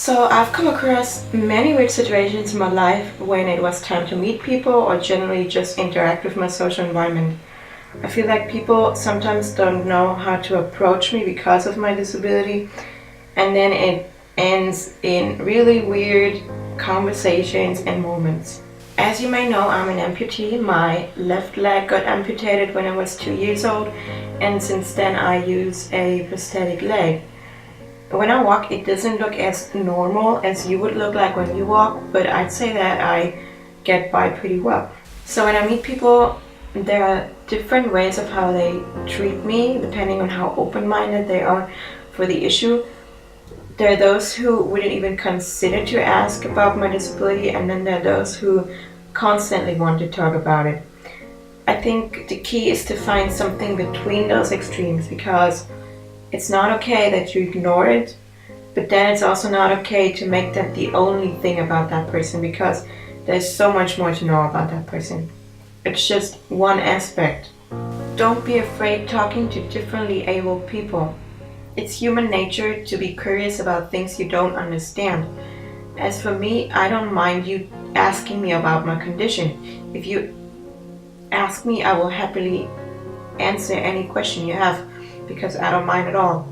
So I've come across many weird situations in my life when it was time to meet people or generally just interact with my social environment. I feel like people sometimes don't know how to approach me because of my disability, and then it ends in really weird conversations and moments. As you may know, I'm an amputee. My left leg got amputated when I was 2 years old, and since then I use a prosthetic leg. When I walk, it doesn't look as normal as you would look like when you walk, but I'd say that I get by pretty well. So when I meet people, there are different ways of how they treat me, depending on how open-minded they are for the issue. There are those who wouldn't even consider to ask about my disability, and then there are those who constantly want to talk about it. I think the key is to find something between those extremes, because it's not okay that you ignore it, but then it's also not okay to make that the only thing about that person, because there's so much more to know about that person. It's just one aspect. Don't be afraid talking to differently abled people. It's human nature to be curious about things you don't understand. As for me, I don't mind you asking me about my condition. If you ask me, I will happily answer any question you have, because I don't mind at all.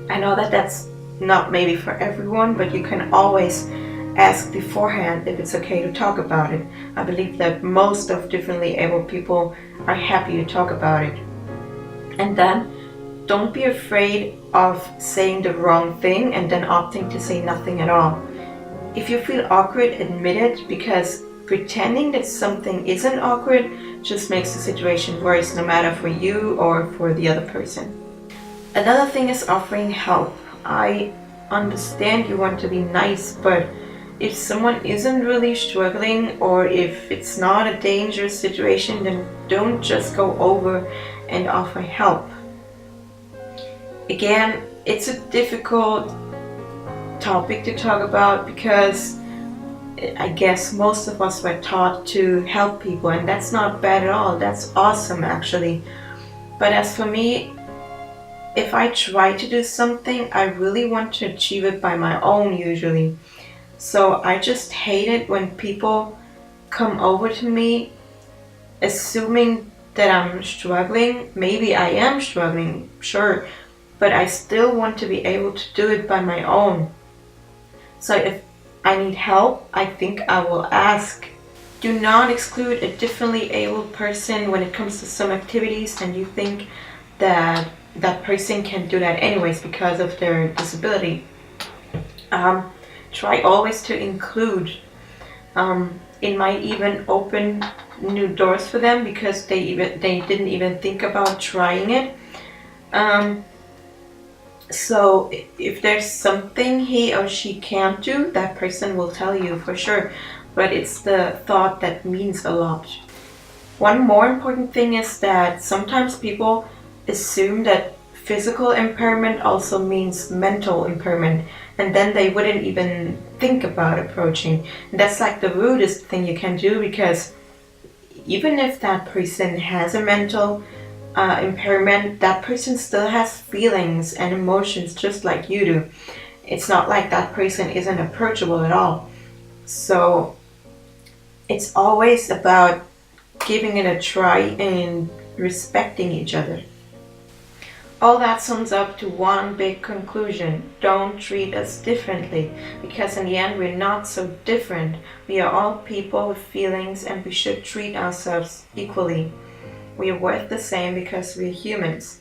I know that that's not maybe for everyone, but you can always ask beforehand if it's okay to talk about it. I believe that most of differently able people are happy to talk about it. And then don't be afraid of saying the wrong thing and then opting to say nothing at all. If you feel awkward, admit it, because pretending that something isn't awkward just makes the situation worse, no matter for you or for the other person. Another thing is offering help. I understand you want to be nice, but if someone isn't really struggling or if it's not a dangerous situation, then don't just go over and offer help. Again, it's a difficult topic to talk about because I guess most of us were taught to help people, and that's not bad at all. That's awesome, actually. But as for me, if I try to do something, I really want to achieve it by my own usually. So I just hate it when people come over to me assuming that I'm struggling. Maybe I am struggling, sure, but I still want to be able to do it by my own. So if I need help, I think I will ask. Do not exclude a differently abled person when it comes to some activities and you think that that person can do that anyways because of their disability. Try always to include. It might even open new doors for them because they didn't even think about trying it. So if there's something he or she can't do, that person will tell you for sure, but it's the thought that means a lot. One more important thing is that sometimes people assume that physical impairment also means mental impairment, and then they wouldn't even think about approaching. And that's like the rudest thing you can do, because even if that person has a mental impairment, that person still has feelings and emotions just like you do. It's not like that person isn't approachable at all. So it's always about giving it a try and respecting each other. All that sums up to one big conclusion: don't treat us differently, because in the end we're not so different. We are all people with feelings and we should treat ourselves equally. We are worth the same because we're humans.